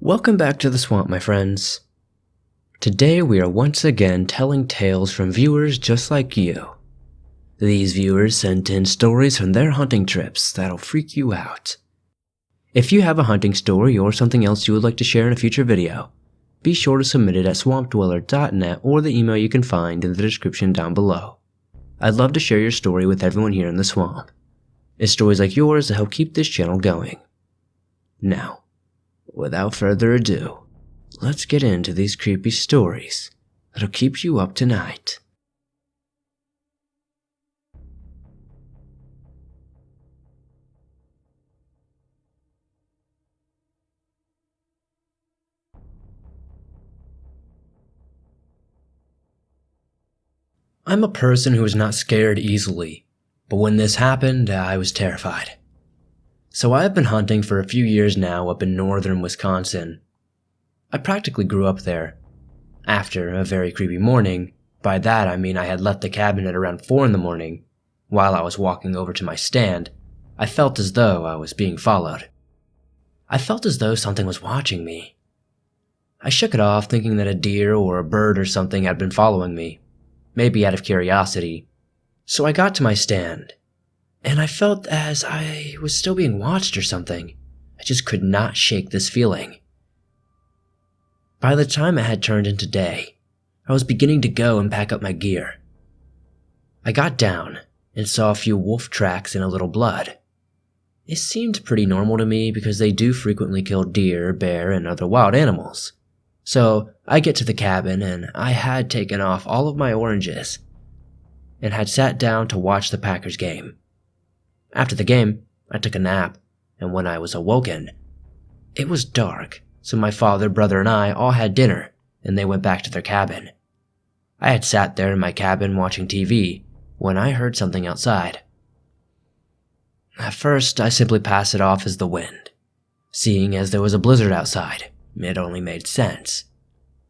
Welcome back to the swamp, my friends. Today we are once again telling tales from viewers just like you. These viewers sent in stories from their hunting trips that'll freak you out. If you have a hunting story or something else you would like to share in a future video, be sure to submit it at swampdweller.net or the email you can find in the description down below. I'd love to share your story with everyone here in the swamp. It's stories like yours that help keep this channel going. Now, without further ado, let's get into these creepy stories that'll keep you up tonight. I'm a person who is not scared easily, but when this happened, I was terrified. So I have been hunting for a few years now up in northern Wisconsin. I practically grew up there. After a very creepy morning, by that I mean I had left the cabin at around 4 in the morning, while I was walking over to my stand, I felt as though I was being followed. I felt as though something was watching me. I shook it off thinking that a deer or a bird or something had been following me, maybe out of curiosity. So I got to my stand, and I felt as I was still being watched or something. I just could not shake this feeling. By the time it had turned into day, I was beginning to go and pack up my gear. I got down and saw a few wolf tracks and a little blood. It seemed pretty normal to me because they do frequently kill deer, bear, and other wild animals. So I get to the cabin and I had taken off all of my oranges and had sat down to watch the Packers game. After the game, I took a nap, and when I was awoken, it was dark, so my father, brother, and I all had dinner, and they went back to their cabin. I had sat there in my cabin watching TV when I heard something outside. At first, I simply passed it off as the wind. Seeing as there was a blizzard outside, it only made sense.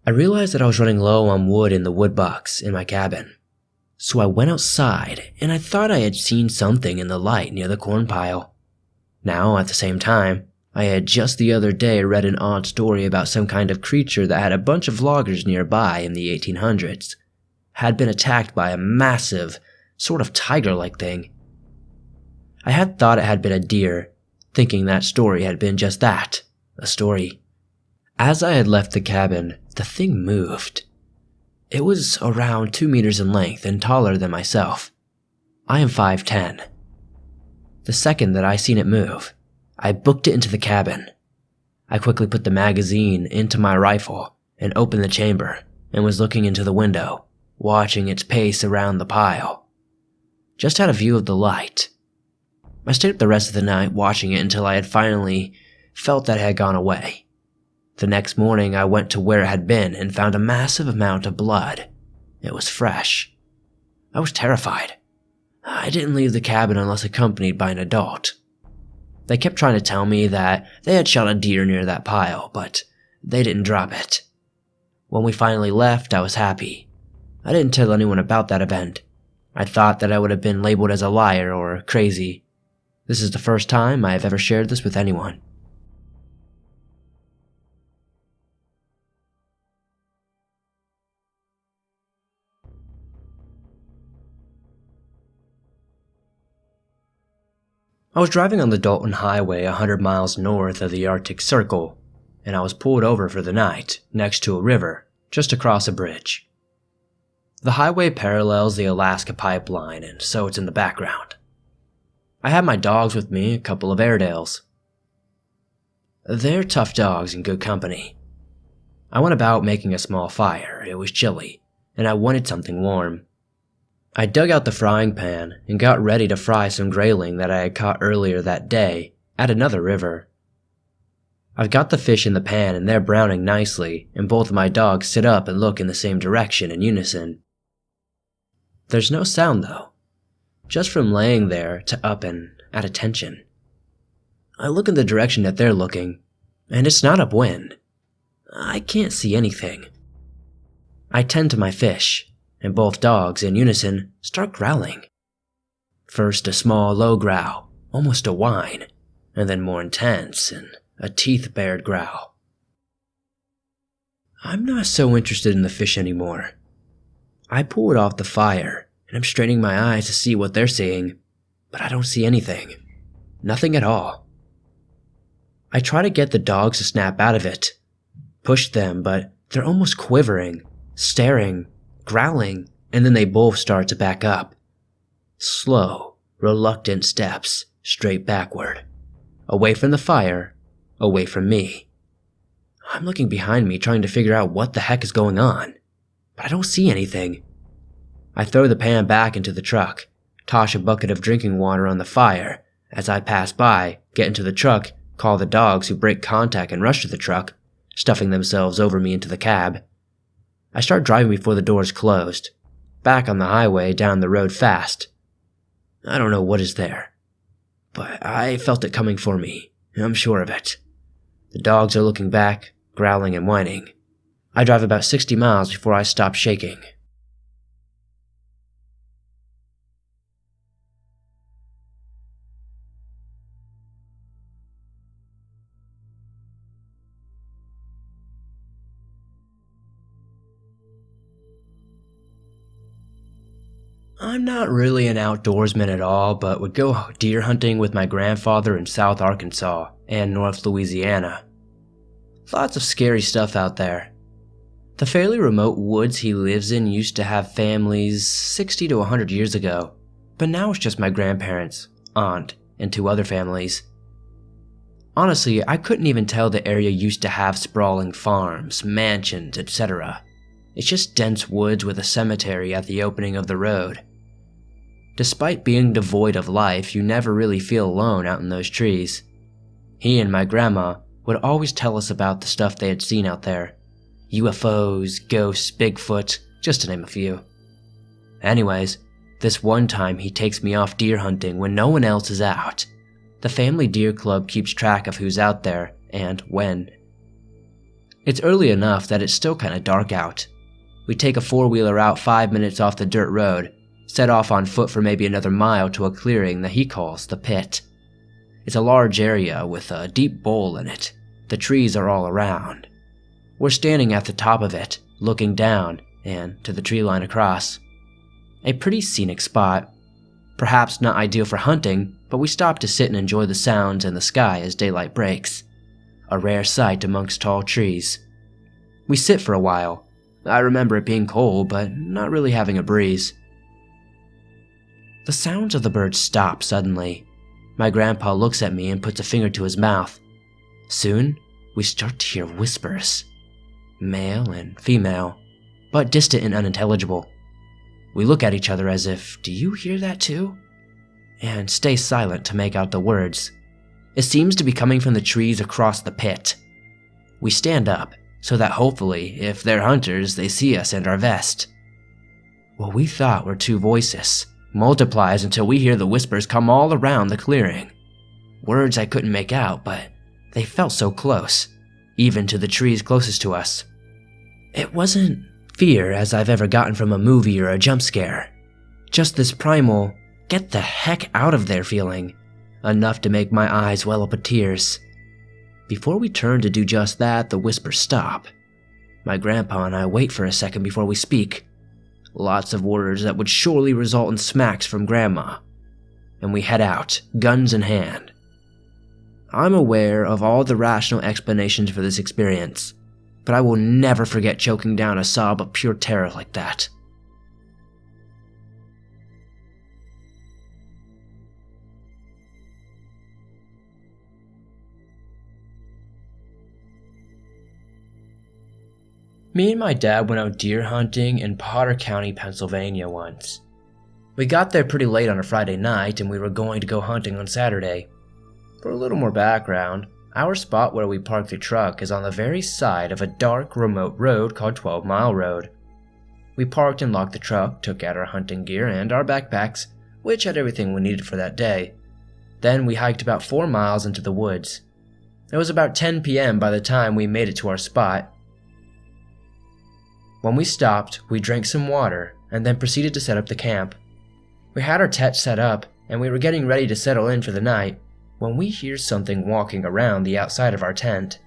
I realized that I was running low on wood in the wood box in my cabin. So I went outside, and I thought I had seen something in the light near the corn pile. Now, at the same time, I had just the other day read an odd story about some kind of creature that had a bunch of loggers nearby in the 1800s, had been attacked by a massive, sort of tiger-like thing. I had thought it had been a deer, thinking that story had been just that, a story. As I had left the cabin, the thing moved. It was around 2 meters in length and taller than myself. I am 5'10". The second that I seen it move, I booked it into the cabin. I quickly put the magazine into my rifle and opened the chamber and was looking into the window, watching its pace around the pile. Just had a view of the light. I stayed up the rest of the night watching it until I had finally felt that it had gone away. The next morning, I went to where it had been and found a massive amount of blood. It was fresh. I was terrified. I didn't leave the cabin unless accompanied by an adult. They kept trying to tell me that they had shot a deer near that pile, but they didn't drop it. When we finally left, I was happy. I didn't tell anyone about that event. I thought that I would have been labeled as a liar or crazy. This is the first time I have ever shared this with anyone. I was driving on the Dalton Highway 100 miles north of the Arctic Circle, and I was pulled over for the night next to a river, just across a bridge. The highway parallels the Alaska pipeline, and so it's in the background. I had my dogs with me, a couple of Airedales. They're tough dogs and good company. I went about making a small fire. It was chilly, and I wanted something warm. I dug out the frying pan and got ready to fry some grayling that I had caught earlier that day at another river. I've got the fish in the pan and they're browning nicely, and both of my dogs sit up and look in the same direction in unison. There's no sound though, just from laying there to up and at attention. I look in the direction that they're looking, and it's not upwind. I can't see anything. I tend to my fish, and both dogs in unison start growling. First a small low growl, almost a whine, and then more intense and a teeth-bared growl. I'm not so interested in the fish anymore. I pull it off the fire, and I'm straining my eyes to see what they're seeing, but I don't see anything. Nothing at all. I try to get the dogs to snap out of it, push them, but they're almost quivering, staring, growling, and then they both start to back up. Slow, reluctant steps, straight backward. Away from the fire, away from me. I'm looking behind me trying to figure out what the heck is going on, but I don't see anything. I throw the pan back into the truck, toss a bucket of drinking water on the fire. As I pass by, get into the truck, call the dogs who break contact and rush to the truck, stuffing themselves over me into the cab. I start driving before the doors closed, back on the highway down the road fast. I don't know what is there, but I felt it coming for me, I'm sure of it. The dogs are looking back, growling and whining. I drive about 60 miles before I stop shaking. I'm not really an outdoorsman at all, but would go deer hunting with my grandfather in South Arkansas and North Louisiana. Lots of scary stuff out there. The fairly remote woods he lives in used to have families 60 to 100 years ago, but now it's just my grandparents, aunt, and 2 other families. Honestly, I couldn't even tell the area used to have sprawling farms, mansions, etc. It's just dense woods with a cemetery at the opening of the road. Despite being devoid of life, you never really feel alone out in those trees. He and my grandma would always tell us about the stuff they had seen out there. UFOs, ghosts, Bigfoot, just to name a few. Anyways, this one time he takes me off deer hunting when no one else is out. The family deer club keeps track of who's out there and when. It's early enough that it's still kinda dark out. We take a 4-wheeler out 5 minutes off the dirt road, set off on foot for maybe another mile to a clearing that he calls the pit. It's a large area with a deep bowl in it. The trees are all around. We're standing at the top of it, looking down and to the tree line across. A pretty scenic spot. Perhaps not ideal for hunting, but we stop to sit and enjoy the sounds and the sky as daylight breaks. A rare sight amongst tall trees. We sit for a while. I remember it being cold, but not really having a breeze. The sounds of the birds stop suddenly. My grandpa looks at me and puts a finger to his mouth. Soon, we start to hear whispers. Male and female, but distant and unintelligible. We look at each other as if, "Do you hear that too?" and stay silent to make out the words. It seems to be coming from the trees across the pit. We stand up, so that hopefully, if they're hunters, they see us and our vest. What we thought were 2 voices multiplies until we hear the whispers come all around the clearing. Words I couldn't make out, but they felt so close, even to the trees closest to us. It wasn't fear as I've ever gotten from a movie or a jump scare. Just this primal, get the heck out of there feeling, enough to make my eyes well up with tears. Before we turn to do just that, the whispers stop. My grandpa and I wait for a second before we speak. Lots of words that would surely result in smacks from Grandma. And we head out, guns in hand. I'm aware of all the rational explanations for this experience, but I will never forget choking down a sob of pure terror like that. Me and my dad went out deer hunting in Potter County, Pennsylvania once. We got there pretty late on a Friday night and we were going to go hunting on Saturday. For a little more background, our spot where we parked the truck is on the very side of a dark, remote road called 12 Mile Road. We parked and locked the truck, took out our hunting gear and our backpacks, which had everything we needed for that day. Then we hiked about 4 miles into the woods. It was about 10 p.m. by the time we made it to our spot. When we stopped, we drank some water and then proceeded to set up the camp. We had our tent set up and we were getting ready to settle in for the night when we hear something walking around the outside of our tent.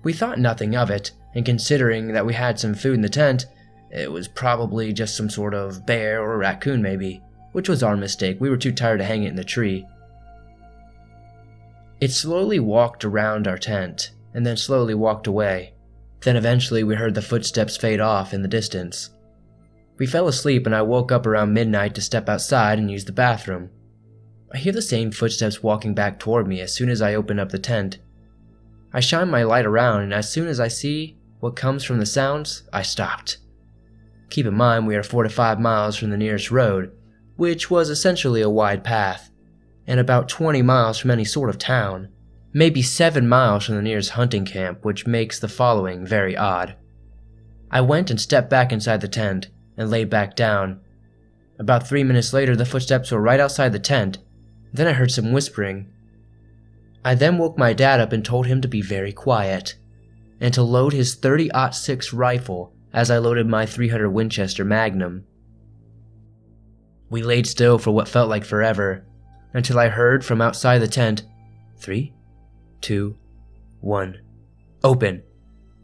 We thought nothing of it and considering that we had some food in the tent, it was probably just some sort of bear or raccoon maybe, which was our mistake. We were too tired to hang it in the tree. It slowly walked around our tent, and then slowly walked away. Then eventually we heard the footsteps fade off in the distance. We fell asleep and I woke up around midnight to step outside and use the bathroom. I hear the same footsteps walking back toward me as soon as I open up the tent. I shine my light around, and as soon as I see what comes from the sounds, I stopped. Keep in mind we are 4 to 5 miles from the nearest road, which was essentially a wide path, and about 20 miles from any sort of town, maybe 7 miles from the nearest hunting camp, which makes the following very odd. I went and stepped back inside the tent and laid back down. About 3 minutes later, the footsteps were right outside the tent. Then I heard some whispering. I then woke my dad up and told him to be very quiet, and to load his .30-06 rifle as I loaded my .300 Winchester Magnum. We laid still for what felt like forever, until I heard from outside the tent, 3, 2, 1, open,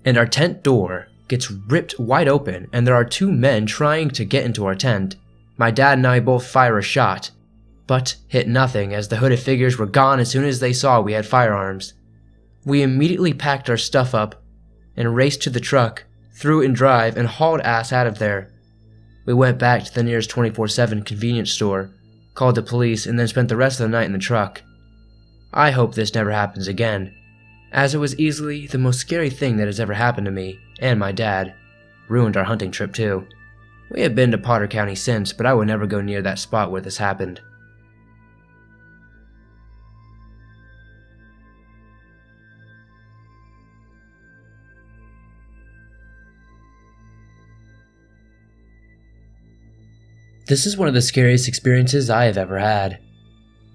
and our tent door gets ripped wide open, and there are 2 men trying to get into our tent. My dad and I both fire a shot, but hit nothing as the hooded figures were gone as soon as they saw we had firearms. We immediately packed our stuff up and raced to the truck, threw it in drive, and hauled ass out of there. We went back to the nearest 24/7 convenience store, called the police, and then spent the rest of the night in the truck. I hope this never happens again, as it was easily the most scary thing that has ever happened to me and my dad. Ruined our hunting trip too. We have been to Potter County since, but I would never go near that spot where this happened. This is one of the scariest experiences I have ever had.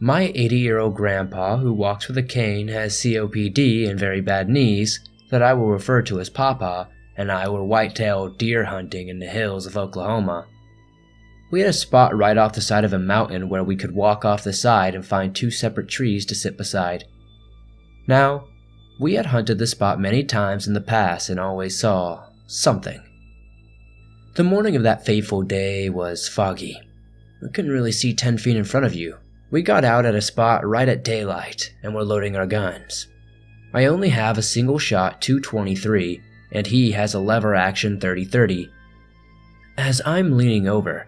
My 80-year-old grandpa, who walks with a cane, has COPD and very bad knees that I will refer to as Papa, and I were white-tailed deer hunting in the hills of Oklahoma. We had a spot right off the side of a mountain where we could walk off the side and find 2 separate trees to sit beside. Now, we had hunted the spot many times in the past and always saw something. The morning of that fateful day was foggy. We couldn't really see 10 feet in front of you. We got out at a spot right at daylight and were loading our guns. I only have a single shot .223 and he has a lever action .30-30. As I'm leaning over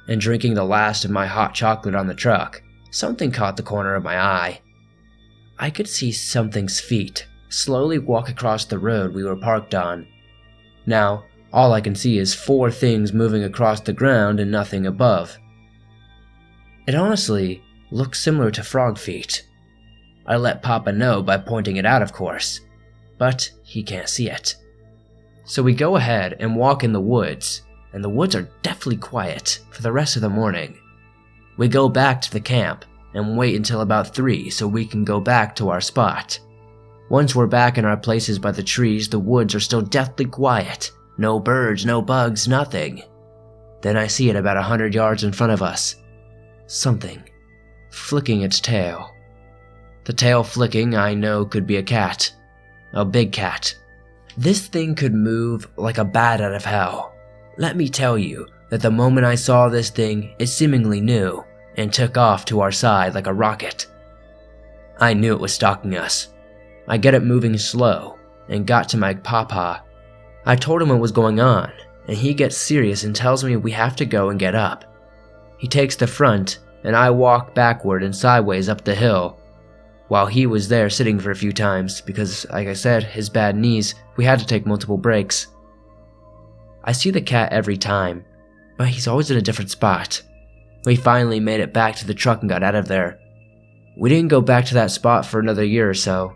and drinking the last of my hot chocolate on the truck, something caught the corner of my eye. I could see something's feet slowly walk across the road we were parked on. Now, all I can see is 4 things moving across the ground and nothing above. It honestly looks similar to frog feet. I let Papa know by pointing it out, of course, but he can't see it. So we go ahead and walk in the woods, and the woods are deathly quiet for the rest of the morning. We go back to the camp and wait until about 3 so we can go back to our spot. Once we're back in our places by the trees, the woods are still deathly quiet. No birds, no bugs, nothing. Then I see it about 100 yards in front of us. Something flicking its tail. The tail flicking, I know, could be a cat. A big cat. This thing could move like a bat out of hell. Let me tell you that the moment I saw this thing, it seemingly knew and took off to our side like a rocket. I knew it was stalking us. I get it moving slow and got to my papa. I told him what was going on, and he gets serious and tells me we have to go and get up. He takes the front, and I walk backward and sideways up the hill, while he was there sitting for a few times because, like I said, his bad knees, we had to take multiple breaks. I see the cat every time, but he's always in a different spot. We finally made it back to the truck and got out of there. We didn't go back to that spot for another year or so.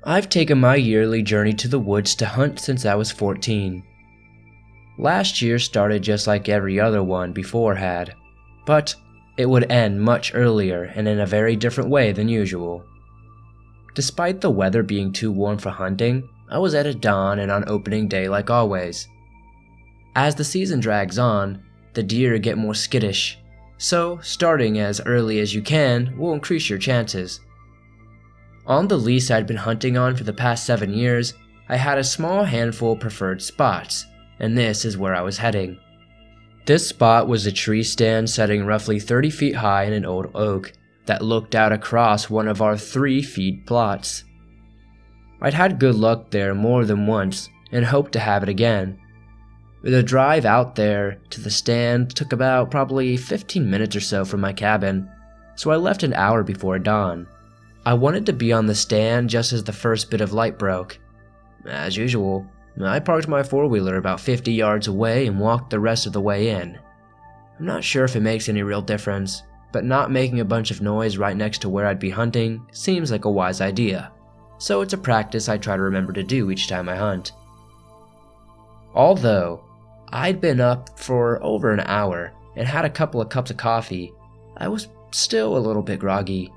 I've taken my yearly journey to the woods to hunt since I was 14. Last year started just like every other one before had, but it would end much earlier and in a very different way than usual. Despite the weather being too warm for hunting, I was at dawn and on opening day like always. As the season drags on, the deer get more skittish, so starting as early as you can will increase your chances. On the lease I'd been hunting on for the past 7 years, I had a small handful of preferred spots, and this is where I was heading. This spot was a tree stand setting roughly 30 feet high in an old oak that looked out across one of our 3-feed plots. I'd had good luck there more than once and hoped to have it again. The drive out there to the stand took about probably 15 minutes or so from my cabin, so I left an hour before dawn. I wanted to be on the stand just as the first bit of light broke. As usual, I parked my four-wheeler about 50 yards away and walked the rest of the way in. I'm not sure if it makes any real difference, but not making a bunch of noise right next to where I'd be hunting seems like a wise idea, so it's a practice I try to remember to do each time I hunt. Although I'd been up for over an hour and had a couple of cups of coffee, I was still a little bit groggy.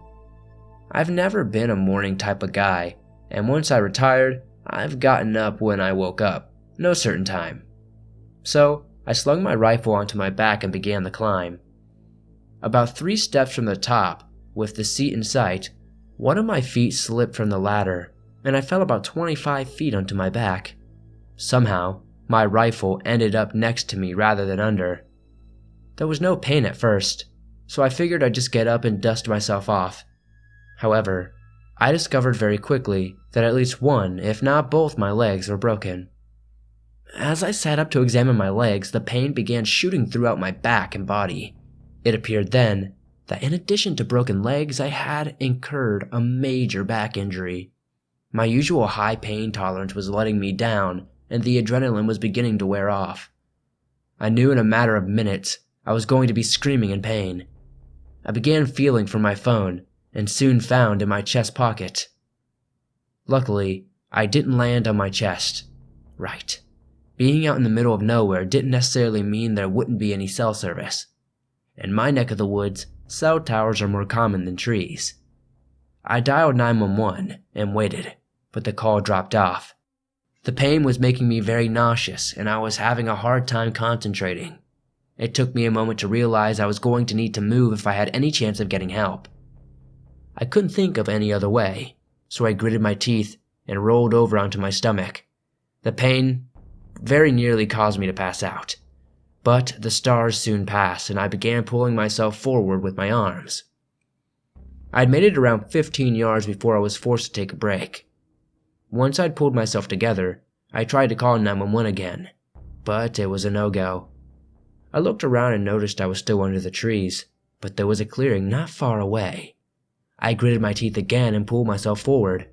I've never been a morning type of guy, and once I retired, I've gotten up when I woke up, no certain time. So I slung my rifle onto my back and began the climb. About 3 steps from the top, with the seat in sight, one of my feet slipped from the ladder, and I fell about 25 feet onto my back. Somehow, my rifle ended up next to me rather than under. There was no pain at first, so I figured I'd just get up and dust myself off. However, I discovered very quickly that at least one, if not both, my legs were broken. As I sat up to examine my legs, the pain began shooting throughout my back and body. It appeared then that in addition to broken legs, I had incurred a major back injury. My usual high pain tolerance was letting me down, and the adrenaline was beginning to wear off. I knew in a matter of minutes I was going to be screaming in pain. I began feeling for my phone, and soon found in my chest pocket. Luckily, I didn't land on my chest. Right. Being out in the middle of nowhere didn't necessarily mean there wouldn't be any cell service. In my neck of the woods, cell towers are more common than trees. I dialed 911 and waited, but the call dropped off. The pain was making me very nauseous, and I was having a hard time concentrating. It took me a moment to realize I was going to need to move if I had any chance of getting help. I couldn't think of any other way, so I gritted my teeth and rolled over onto my stomach. The pain very nearly caused me to pass out, but the stars soon passed and I began pulling myself forward with my arms. I'd made it around 15 yards before I was forced to take a break. Once I'd pulled myself together, I tried to call 911 again, but it was a no-go. I looked around and noticed I was still under the trees, but there was a clearing not far away. I gritted my teeth again and pulled myself forward.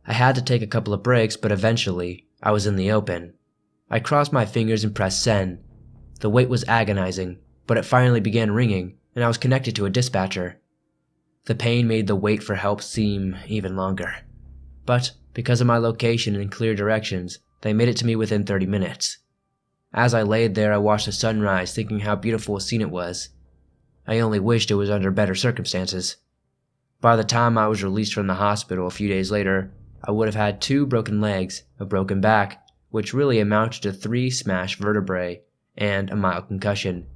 I had to take a couple of breaks, but eventually, I was in the open. I crossed my fingers and pressed send. The wait was agonizing, but it finally began ringing, and I was connected to a dispatcher. The pain made the wait for help seem even longer. But because of my location and clear directions, they made it to me within 30 minutes. As I laid there, I watched the sunrise, thinking how beautiful a scene it was. I only wished it was under better circumstances. By the time I was released from the hospital a few days later, I would have had 2 broken legs, a broken back, which really amounted to 3 smashed vertebrae, and a mild concussion.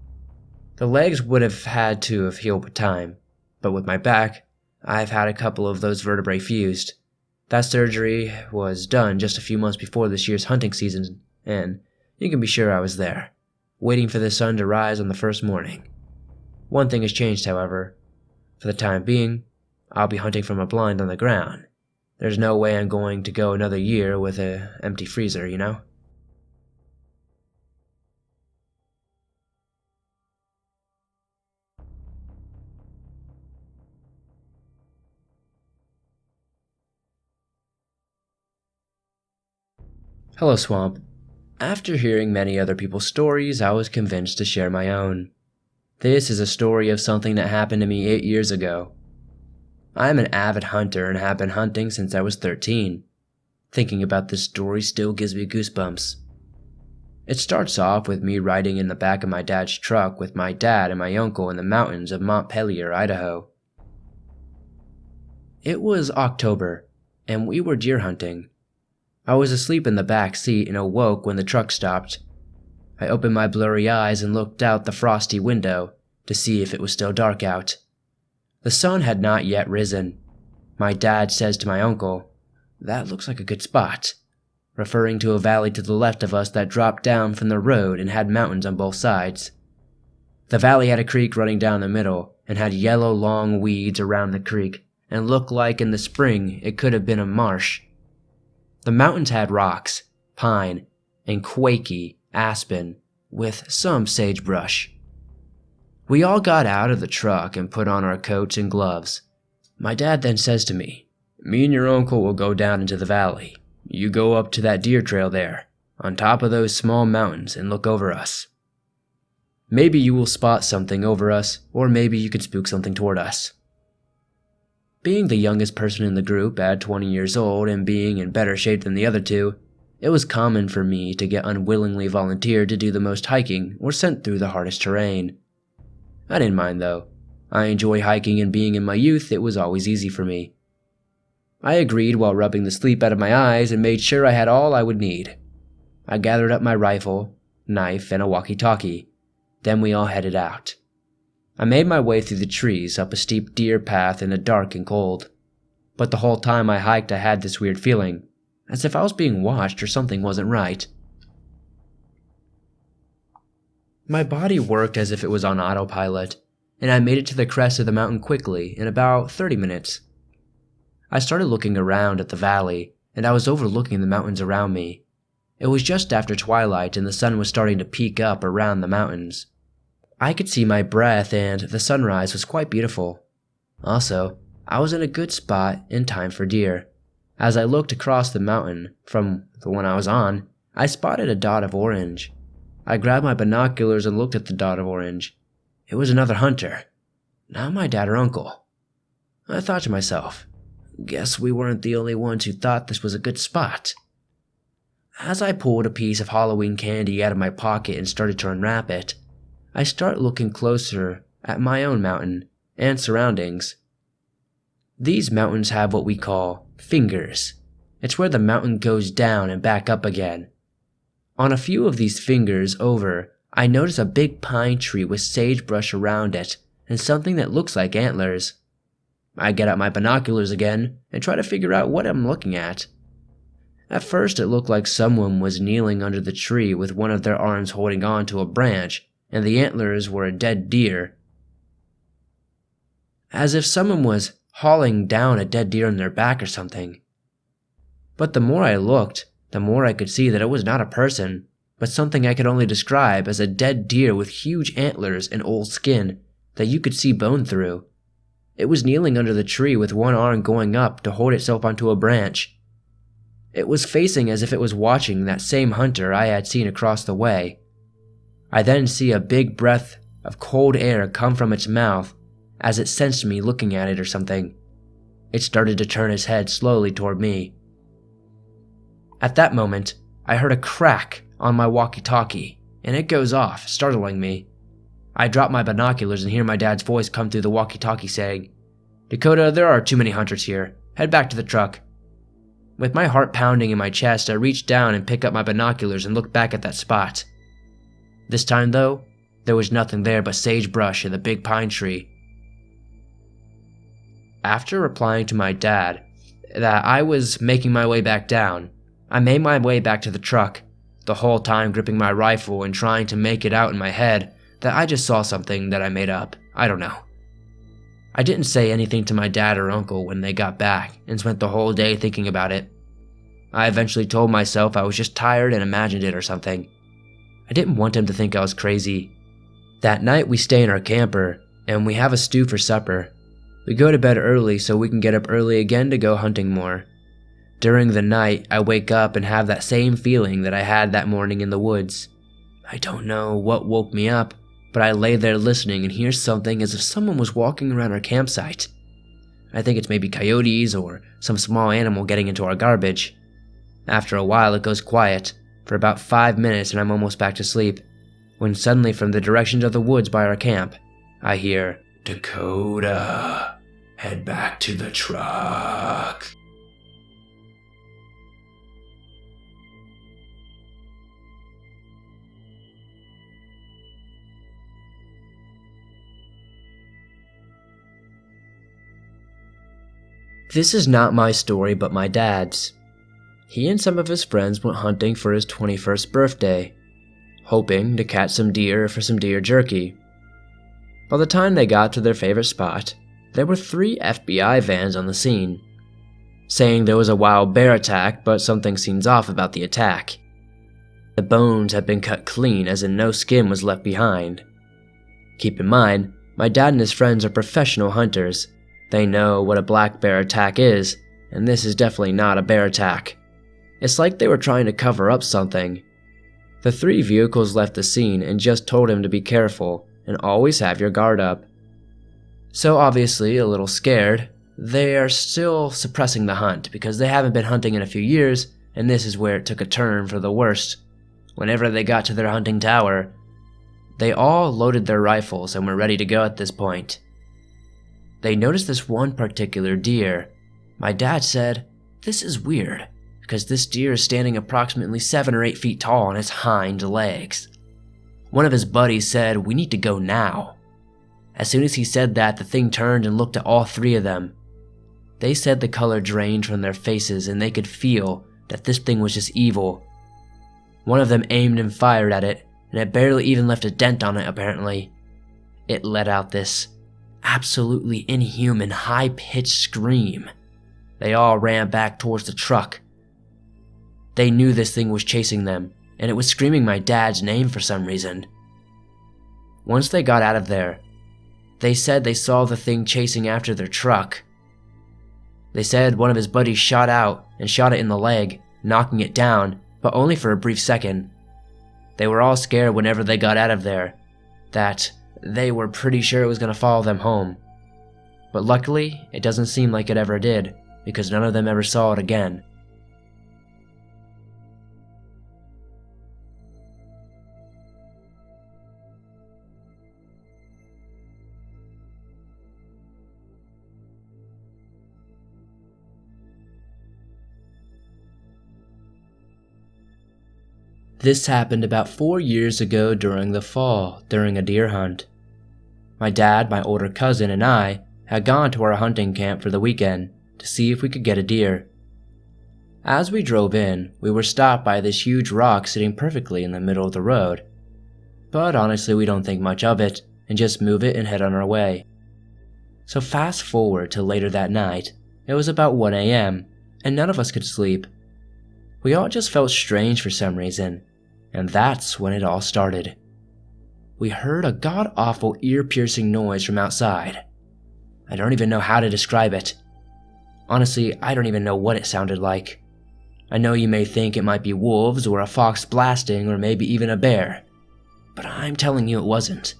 The legs would have had to have healed with time, but with my back, I've had a couple of those vertebrae fused. That surgery was done just a few months before this year's hunting season, and you can be sure I was there, waiting for the sun to rise on the first morning. One thing has changed, however. For the time being, I'll be hunting from a blind on the ground. There's no way I'm going to go another year with an empty freezer, you know? Hello, Swamp. After hearing many other people's stories, I was convinced to share my own. This is a story of something that happened to me 8 years ago. I am an avid hunter and have been hunting since I was 13. Thinking about this story still gives me goosebumps. It starts off with me riding in the back of my dad's truck with my dad and my uncle in the mountains of Montpelier, Idaho. It was October, and we were deer hunting. I was asleep in the back seat and awoke when the truck stopped. I opened my blurry eyes and looked out the frosty window to see if it was still dark out. The sun had not yet risen. My dad says to my uncle, "That looks like a good spot," referring to a valley to the left of us that dropped down from the road and had mountains on both sides. The valley had a creek running down the middle and had yellow long weeds around the creek and looked like in the spring it could have been a marsh. The mountains had rocks, pine, and quaky aspen with some sagebrush. We all got out of the truck and put on our coats and gloves. My dad then says to me, "Me and your uncle will go down into the valley. You go up to that deer trail there, on top of those small mountains, and look over us. Maybe you will spot something over us, or maybe you could spook something toward us." Being the youngest person in the group at 20 years old and being in better shape than the other two, it was common for me to get unwillingly volunteered to do the most hiking or sent through the hardest terrain. I didn't mind though. I enjoy hiking, and being in my youth, it was always easy for me. I agreed while rubbing the sleep out of my eyes and made sure I had all I would need. I gathered up my rifle, knife, and a walkie-talkie. Then we all headed out. I made my way through the trees up a steep deer path in the dark and cold. But the whole time I hiked I had this weird feeling, as if I was being watched or something wasn't right. My body worked as if it was on autopilot, and I made it to the crest of the mountain quickly in about 30 minutes. I started looking around at the valley, and I was overlooking the mountains around me. It was just after twilight and the sun was starting to peek up around the mountains. I could see my breath, and the sunrise was quite beautiful. Also, I was in a good spot in time for deer. As I looked across the mountain from the one I was on, I spotted a dot of orange. I grabbed my binoculars and looked at the dot of orange. It was another hunter, not my dad or uncle. I thought to myself, guess we weren't the only ones who thought this was a good spot. As I pulled a piece of Halloween candy out of my pocket and started to unwrap it, I start looking closer at my own mountain and surroundings. These mountains have what we call fingers. It's where the mountain goes down and back up again. On a few of these fingers over, I notice a big pine tree with sagebrush around it and something that looks like antlers. I get out my binoculars again and try to figure out what I'm looking at. At first it looked like someone was kneeling under the tree with one of their arms holding on to a branch, and the antlers were a dead deer. As if someone was hauling down a dead deer on their back or something. But the more I looked, the more I could see that it was not a person, but something I could only describe as a dead deer with huge antlers and old skin that you could see bone through. It was kneeling under the tree with one arm going up to hold itself onto a branch. It was facing as if it was watching that same hunter I had seen across the way. I then see a big breath of cold air come from its mouth as it sensed me looking at it or something. It started to turn its head slowly toward me. At that moment, I heard a crack on my walkie-talkie, and it goes off, startling me. I drop my binoculars and hear my dad's voice come through the walkie-talkie saying, "Dakota, there are too many hunters here. Head back to the truck." With my heart pounding in my chest, I reach down and pick up my binoculars and look back at that spot. This time, though, there was nothing there but sagebrush and the big pine tree. After replying to my dad that I was making my way back down, I made my way back to the truck, the whole time gripping my rifle and trying to make it out in my head that I just saw something that I made up. I don't know. I didn't say anything to my dad or uncle when they got back and spent the whole day thinking about it. I eventually told myself I was just tired and imagined it or something. I didn't want them to think I was crazy. That night we stay in our camper and we have a stew for supper. We go to bed early so we can get up early again to go hunting more. During the night, I wake up and have that same feeling that I had that morning in the woods. I don't know what woke me up, but I lay there listening and hear something as if someone was walking around our campsite. I think it's maybe coyotes or some small animal getting into our garbage. After a while, it goes quiet, for about 5 minutes, and I'm almost back to sleep, when suddenly from the direction of the woods by our camp, I hear, "Dakota, Head back to the truck. This is not my story, but my dad's. He and some of his friends went hunting for his 21st birthday, hoping to catch some deer for some deer jerky. By the time they got to their favorite spot, there were 3 FBI vans on the scene, saying there was a wild bear attack, but something seems off about the attack. The bones had been cut clean, as in no skin was left behind. Keep in mind, my dad and his friends are professional hunters. They know what a black bear attack is, and this is definitely not a bear attack. It's like they were trying to cover up something. The 3 vehicles left the scene and just told him to be careful and always have your guard up. So obviously a little scared, they are still suppressing the hunt because they haven't been hunting in a few years, and this is where it took a turn for the worst. Whenever they got to their hunting tower, they all loaded their rifles and were ready to go at this point. They noticed this one particular deer. My dad said, "This is weird, because this deer is standing approximately 7 or 8 feet tall on its hind legs." One of his buddies said, "We need to go now." As soon as he said that, the thing turned and looked at all 3 of them. They said the color drained from their faces and they could feel that this thing was just evil. One of them aimed and fired at it, and it barely even left a dent on it apparently. It let out this absolutely inhuman, high-pitched scream. They all ran back towards the truck. They knew this thing was chasing them, and it was screaming my dad's name for some reason. Once they got out of there, they said they saw the thing chasing after their truck. They said one of his buddies shot out and shot it in the leg, knocking it down, but only for a brief second. They were all scared whenever they got out of there, that they were pretty sure it was going to follow them home. But luckily, it doesn't seem like it ever did, because none of them ever saw it again. This happened about 4 years ago during the fall, during a deer hunt. My dad, my older cousin, and I had gone to our hunting camp for the weekend to see if we could get a deer. As we drove in, we were stopped by this huge rock sitting perfectly in the middle of the road. But honestly, we don't think much of it and just move it and head on our way. So fast forward to later that night. It was about 1 a.m. and none of us could sleep. We all just felt strange for some reason, and that's when it all started. We heard a god-awful, ear-piercing noise from outside. I don't even know how to describe it. Honestly, I don't even know what it sounded like. I know you may think it might be wolves or a fox blasting or maybe even a bear, but I'm telling you it wasn't.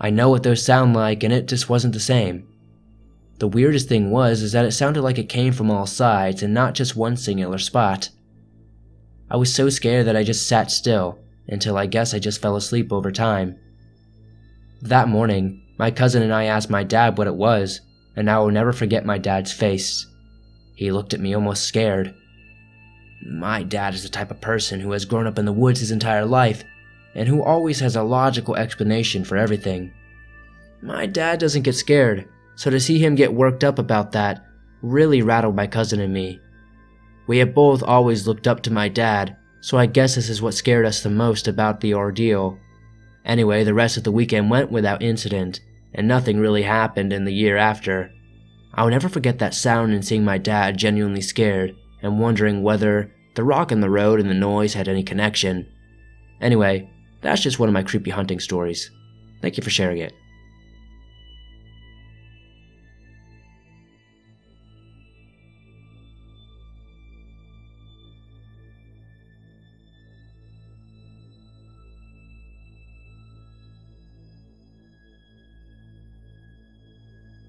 I know what those sound like, and it just wasn't the same. The weirdest thing was that it sounded like it came from all sides and not just one singular spot. I was so scared that I just sat still until I guess I just fell asleep over time. That morning, my cousin and I asked my dad what it was, and I will never forget my dad's face. He looked at me almost scared. My dad is the type of person who has grown up in the woods his entire life and who always has a logical explanation for everything. My dad doesn't get scared, so to see him get worked up about that really rattled my cousin and me. We have both always looked up to my dad, so I guess this is what scared us the most about the ordeal. Anyway, the rest of the weekend went without incident, and nothing really happened in the year after. I'll never forget that sound and seeing my dad genuinely scared and wondering whether the rock in the road and the noise had any connection. Anyway, that's just one of my creepy hunting stories. Thank you for sharing it.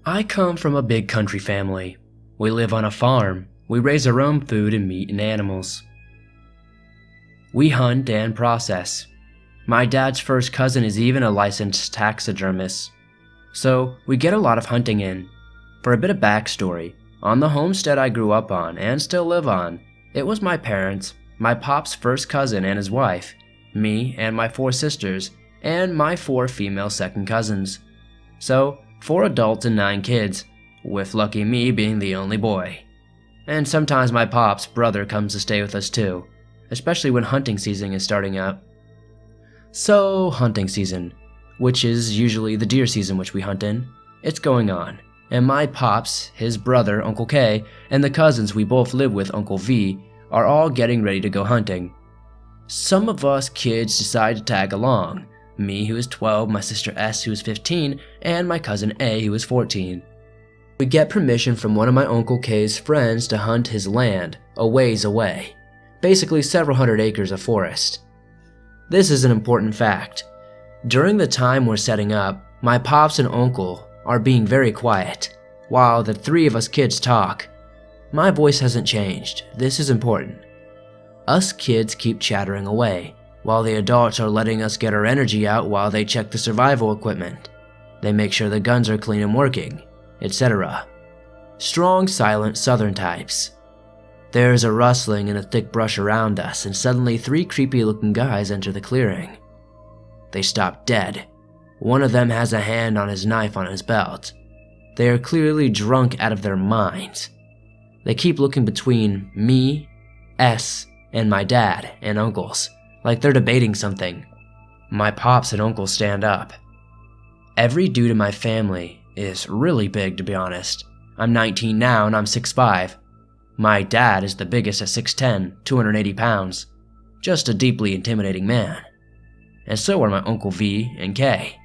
I come from a big country family. We live on a farm. We raise our own food and meat and animals. We hunt and process. My dad's first cousin is even a licensed taxidermist. So we get a lot of hunting in. For a bit of backstory, on the homestead I grew up on and still live on, it was my parents, my pop's first cousin and his wife, me and my 4 sisters, and my 4 female second cousins. So, 4 adults and 9 kids, with lucky me being the only boy. And sometimes my pop's brother comes to stay with us too, especially when hunting season is starting up. So, hunting season, which is usually the deer season which we hunt in, it's going on, and my pops, his brother, Uncle K, and the cousins we both live with, Uncle V, are all getting ready to go hunting. Some of us kids decide to tag along, me who is 12, my sister S who is 15, and my cousin A who is 14. We get permission from one of my Uncle K's friends to hunt his land, a ways away, basically several hundred acres of forest. This is an important fact. During the time we're setting up, my pops and uncle are being very quiet, while the 3 of us kids talk. My voice hasn't changed, this is important. Us kids keep chattering away, while the adults are letting us get our energy out while they check the survival equipment. They make sure the guns are clean and working, etc. Strong, silent southern types. There's a rustling in the thick brush around us, and suddenly 3 creepy-looking guys enter the clearing. They stop dead. One of them has a hand on his knife on his belt. They are clearly drunk out of their minds. They keep looking between me, S, and my dad and uncles, like they're debating something. My pops and uncles stand up. Every dude in my family is really big, to be honest. I'm 19 now and I'm 6'5". My dad is the biggest at 6'10", 280 pounds. Just a deeply intimidating man. And so are my Uncle V and K.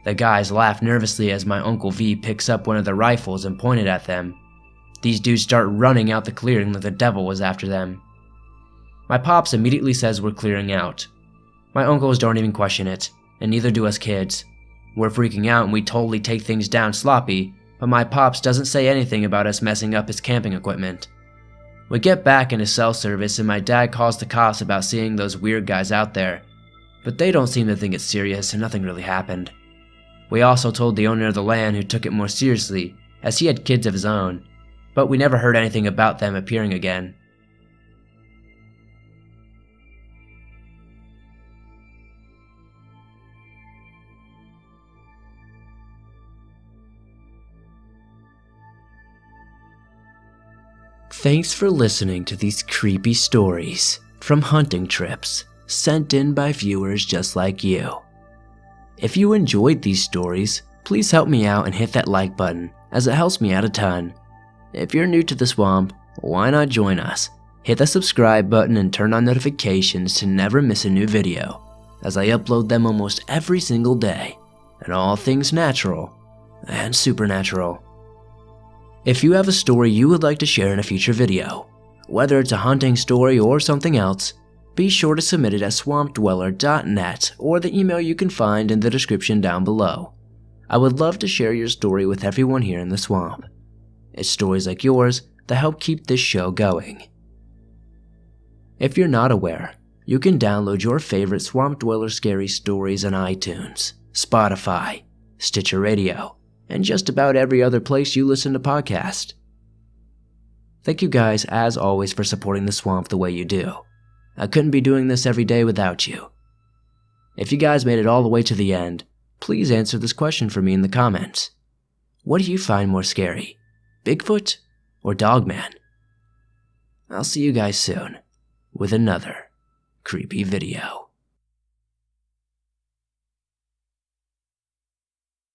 The guys laugh nervously as my Uncle V picks up one of the rifles and pointed at them. These dudes start running out the clearing like the devil was after them. My pops immediately says we're clearing out. My uncles don't even question it, and neither do us kids. We're freaking out and we totally take things down sloppy, but my pops doesn't say anything about us messing up his camping equipment. We get back into cell service and my dad calls the cops about seeing those weird guys out there, but they don't seem to think it's serious and nothing really happened. We also told the owner of the land, who took it more seriously, as he had kids of his own, but we never heard anything about them appearing again. Thanks for listening to these creepy stories from hunting trips sent in by viewers just like you. If you enjoyed these stories, please help me out and hit that like button, as it helps me out a ton. If you're new to the swamp, why not join us? Hit the subscribe button and turn on notifications to never miss a new video, as I upload them almost every single day, and all things natural and supernatural. If you have a story you would like to share in a future video, whether it's a hunting story or something else, be sure to submit it at swampdweller.net or the email you can find in the description down below. I would love to share your story with everyone here in the swamp. It's stories like yours that help keep this show going. If you're not aware, you can download your favorite Swamp Dweller scary stories on iTunes, Spotify, Stitcher Radio, and just about every other place you listen to podcasts. Thank you guys, as always, for supporting the swamp the way you do. I couldn't be doing this every day without you. If you guys made it all the way to the end, please answer this question for me in the comments. What do you find more scary, Bigfoot or Dogman? I'll see you guys soon with another creepy video.